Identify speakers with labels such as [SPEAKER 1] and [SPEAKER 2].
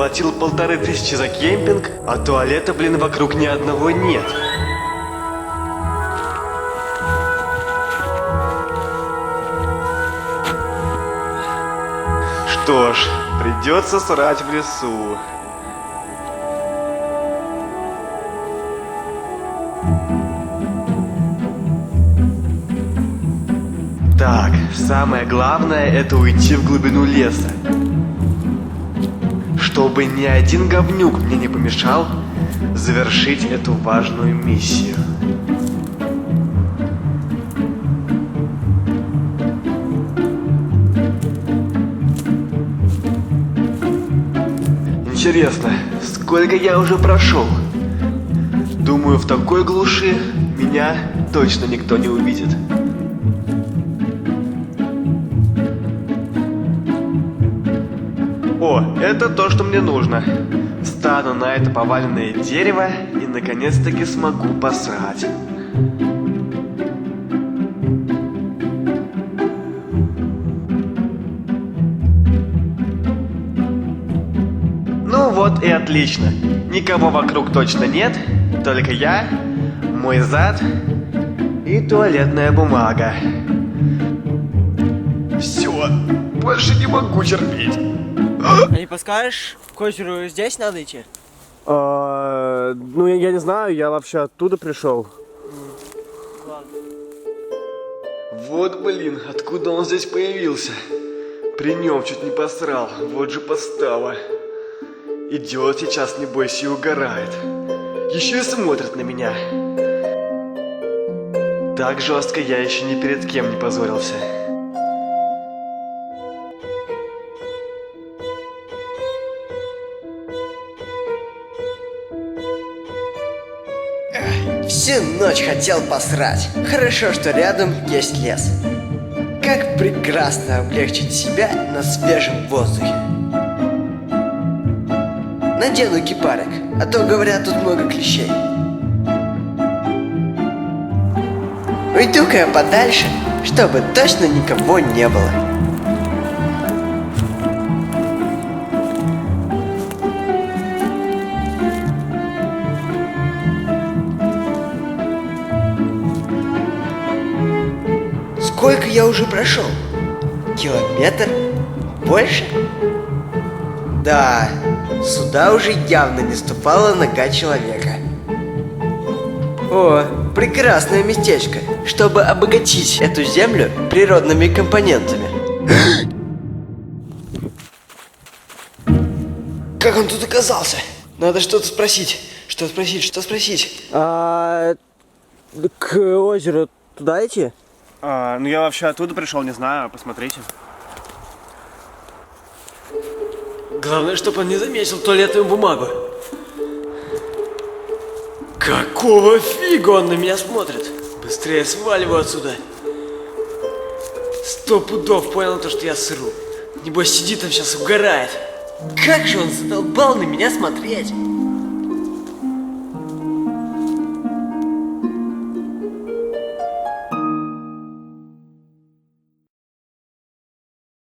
[SPEAKER 1] заплатил 1500 за кемпинг, а туалета, блин, вокруг ни одного нет. Что ж, придется срать в лесу. Так, самое главное это уйти в глубину леса. Чтобы ни один говнюк мне не помешал завершить эту важную миссию. Интересно, сколько я уже прошел? Думаю, в такой глуши меня точно никто не увидит. О, это то, что мне нужно. Стану на это поваленное дерево и наконец-таки смогу посрать. Ну вот и отлично. Никого вокруг точно нет, только я, мой зад и туалетная бумага. Все, больше не могу терпеть.
[SPEAKER 2] А не подскажешь, к озеру здесь надо идти?
[SPEAKER 1] Ну я не знаю, я вообще оттуда пришел.
[SPEAKER 2] Ладно.
[SPEAKER 1] Вот блин, откуда он здесь появился? При нем чуть не посрал, вот же подстава. Идет сейчас, небось, и угорает. Еще и смотрит на меня. Так жестко я еще ни перед кем не позорился.
[SPEAKER 3] Всю ночь хотел посрать. Хорошо, что рядом есть лес. Как прекрасно облегчить себя на свежем воздухе. Надену кипарик, а то, говорят, тут много клещей. Уйду-ка я подальше, чтобы точно никого не было. Сколько я уже прошел? Километр? Больше? Да, сюда уже явно не ступала нога человека. О, прекрасное местечко, чтобы обогатить эту землю природными компонентами. Как он тут оказался? Надо что-то спросить. Что спросить?
[SPEAKER 2] К озеру туда идти?
[SPEAKER 1] Ну я вообще оттуда пришел, не знаю, посмотрите.
[SPEAKER 2] Главное, чтобы он не заметил туалетную бумагу. Какого фига он на меня смотрит? Быстрее сваливаю отсюда. 100 пудов понял то, что я сру. Небось сидит там сейчас угорает. Как же он задолбал на меня смотреть.